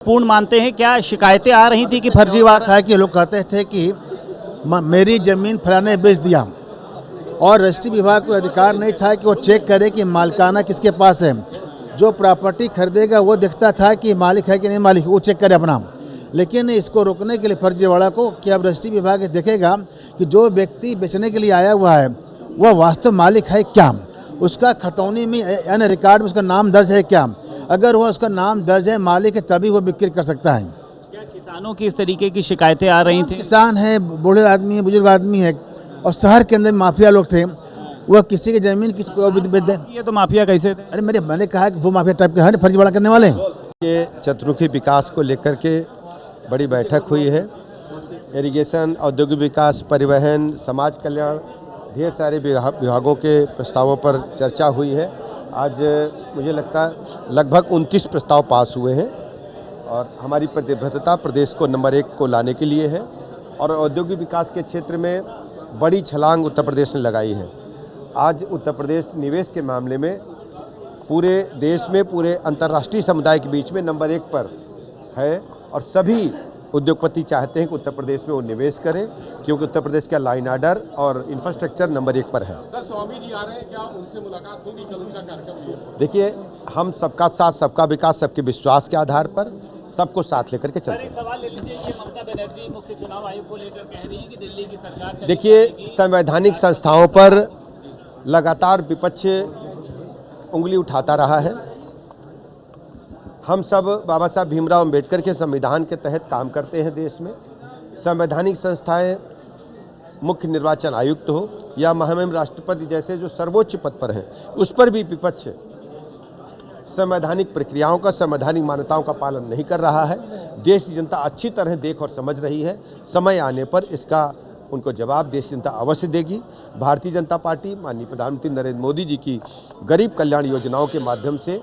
पूर्ण मानते हैं? क्या शिकायतें आ रही थी कि फर्जीवाड़ा था कि लोग कहते थे कि मेरी ज़मीन फलाने बेच दिया और रजिस्ट्री विभाग को अधिकार नहीं था कि वो चेक करे कि मालिकाना किसके पास है। जो प्रॉपर्टी खरीदेगा वो देखता था कि मालिक है कि नहीं मालिक, वो चेक करे अपना। लेकिन इसको रोकने के लिए फर्जीवाड़ा को कि अब रजिस्ट्री विभाग देखेगा कि जो व्यक्ति बेचने के लिए आया हुआ है वह वास्तव मालिक है क्या, उसका खतौनी में यानी रिकॉर्ड में उसका नाम दर्ज है क्या। अगर वो उसका नाम दर्ज है मालिक है तभी वो बिक्री कर सकता है। क्या किसानों की इस तरीके की शिकायतें आ रही थी? किसान है, बूढ़े आदमी है, बुजुर्ग आदमी है और शहर के अंदर माफिया लोग थे, वह किसी की जमीन किसी को बेच दें। ये तो माफिया कैसे थे? अरे मैंने कहा कि वो माफिया टाइप के हैं, फर्जीवाड़ा करने वाले। ये चतुर्मुखी विकास को लेकर के बड़ी बैठक हुई है। इरिगेशन, औद्योगिक विकास, परिवहन, समाज कल्याण, ढेर सारे विभागों के प्रस्तावों पर चर्चा हुई है। आज मुझे लगता है लगभग 29 प्रस्ताव पास हुए हैं और हमारी प्रतिबद्धता प्रदेश को नंबर 1 को लाने के लिए है। और औद्योगिक विकास के क्षेत्र में बड़ी छलांग उत्तर प्रदेश ने लगाई है। आज उत्तर प्रदेश निवेश के मामले में पूरे देश में, पूरे अंतर्राष्ट्रीय समुदाय के बीच में नंबर 1 पर है और सभी उद्योगपति चाहते हैं कि उत्तर प्रदेश में वो निवेश करें, क्योंकि उत्तर प्रदेश का लाइन ऑर्डर और इंफ्रास्ट्रक्चर नंबर 1 पर है। सर, स्वामी जी आ रहे हैं, क्या उनसे मुलाकात होगी? कल उनका कार्यक्रम। देखिए, हम सबका साथ, सबका विकास, सबके विश्वास के आधार पर सबको साथ लेकर के चलते हैं। सवाल ले लीजिए कि ममता बनर्जी मुख्य चुनाव आयोग को लेकर कह रही है कि दिल्ली की सरकार। देखिए, संवैधानिक संस्थाओं पर लगातार विपक्ष उंगली उठाता रहा है। हम सब बाबा साहब भीमराव अंबेडकर के संविधान के तहत काम करते हैं। देश में संवैधानिक संस्थाएं, मुख्य निर्वाचन आयुक्त हो या महामहिम राष्ट्रपति जैसे जो सर्वोच्च पद पर हैं, उस पर भी विपक्ष संवैधानिक प्रक्रियाओं का, संवैधानिक मान्यताओं का पालन नहीं कर रहा है। देश की जनता अच्छी तरह देख और समझ रही है। समय आने पर इसका उनको जवाब देश जनता अवश्य देगी। भारतीय जनता पार्टी माननीय प्रधानमंत्री नरेंद्र मोदी जी की गरीब कल्याण योजनाओं के माध्यम से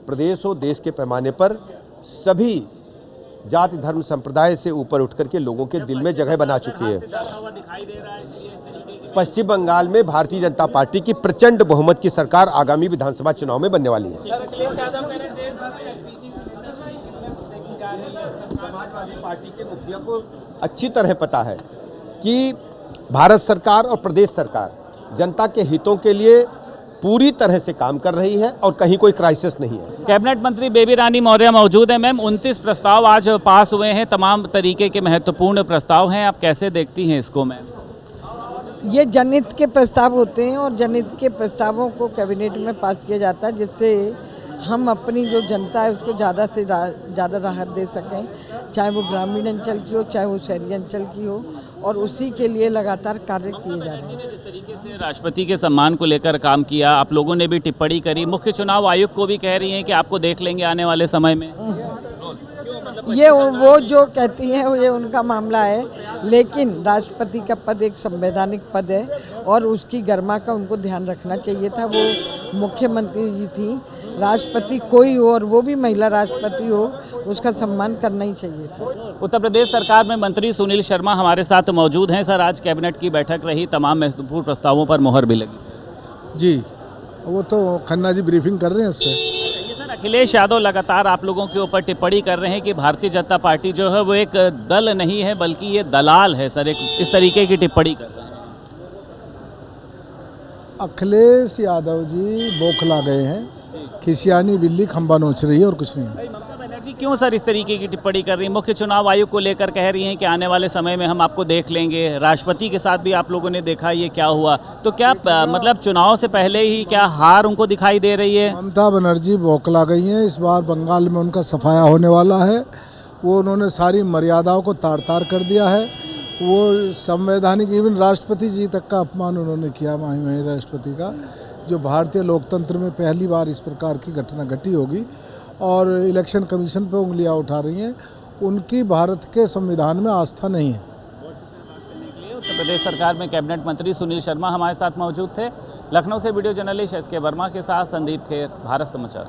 प्रदेश और देश के पैमाने पर सभी जाति, धर्म, संप्रदाय से ऊपर उठ करके लोगों के दिल में जगह बना चुकी है। पश्चिम बंगाल में भारतीय जनता पार्टी की प्रचंड बहुमत की सरकार आगामी विधानसभा चुनाव में बनने वाली है। समाजवादी पार्टी के मुखिया को अच्छी तरह पता है कि भारत सरकार और प्रदेश सरकार जनता के हितों के लिए पूरी तरह से काम कर रही है और कहीं कोई क्राइसिस नहीं है। कैबिनेट मंत्री बेबी रानी मौर्य मौजूद है। मैम, 29 प्रस्ताव आज पास हुए हैं, तमाम तरीके के महत्वपूर्ण प्रस्ताव हैं। आप कैसे देखती हैं इसको? मैम, ये जनहित के प्रस्ताव होते हैं और जनहित के प्रस्तावों को कैबिनेट में पास किया जाता है, जिससे हम अपनी जो जनता है उसको ज़्यादा से ज़्यादा राहत दे सकें, चाहे वो ग्रामीण अंचल की हो, चाहे वो शहरी अंचल की हो, और उसी के लिए लगातार कार्य किए जा रहे हैं। जिस तरीके से राष्ट्रपति के सम्मान को लेकर काम किया, आप लोगों ने भी टिप्पणी करी, मुख्य चुनाव आयोग को भी कह रही हैं कि आपको देख लेंगे आने वाले समय में। ये वो जो कहती हैं ये उनका मामला है, लेकिन राष्ट्रपति का पद एक संवैधानिक पद है और उसकी गरिमा का उनको ध्यान रखना चाहिए था। वो मुख्यमंत्री जी थी, राष्ट्रपति कोई हो और वो भी महिला राष्ट्रपति हो, उसका सम्मान करना ही चाहिए था। उत्तर प्रदेश सरकार में मंत्री सुनील शर्मा हमारे साथ मौजूद हैं। सर, आज कैबिनेट की बैठक रही, तमाम महत्वपूर्ण प्रस्तावों पर मुहर भी लगी। जी, वो तो खन्ना जी ब्रीफिंग कर रहे हैं इस पर। अखिलेश यादव लगातार आप लोगों के ऊपर टिप्पणी कर रहे हैं कि भारतीय जनता पार्टी जो है वो एक दल नहीं है बल्कि ये दलाल है। सर, एक इस तरीके की टिप्पणी कर रहे हैं। अखिलेश यादव जी बौखला गए हैं, खिसियानी बिल्ली खंबा नोच रही है और कुछ नहीं। ममता बनर्जी क्यों सर इस तरीके की टिप्पणी कर रही है? मुख्य चुनाव आयोग को लेकर कह रही हैं कि आने वाले समय में हम आपको देख लेंगे। राष्ट्रपति के साथ भी आप लोगों ने देखा ये क्या हुआ, तो क्या मतलब चुनाव से पहले ही क्या हार उनको दिखाई दे रही है? ममता बनर्जी बौखला गई हैं। इस बार बंगाल में उनका सफाया होने वाला है। वो उन्होंने सारी मर्यादाओं को तार तार कर दिया है। वो संवैधानिक, इवन राष्ट्रपति जी तक का अपमान उन्होंने किया, महामहिम राष्ट्रपति का, जो भारतीय लोकतंत्र में पहली बार इस प्रकार की घटना घटी होगी। और इलेक्शन कमीशन पर उंगलियां उठा रही हैं। उनकी भारत के संविधान में आस्था नहीं है। उत्तर प्रदेश सरकार में कैबिनेट मंत्री सुनील शर्मा हमारे साथ मौजूद थे। लखनऊ से वीडियो जर्नलिस्ट SK वर्मा के साथ संदीप खेर, भारत समाचार।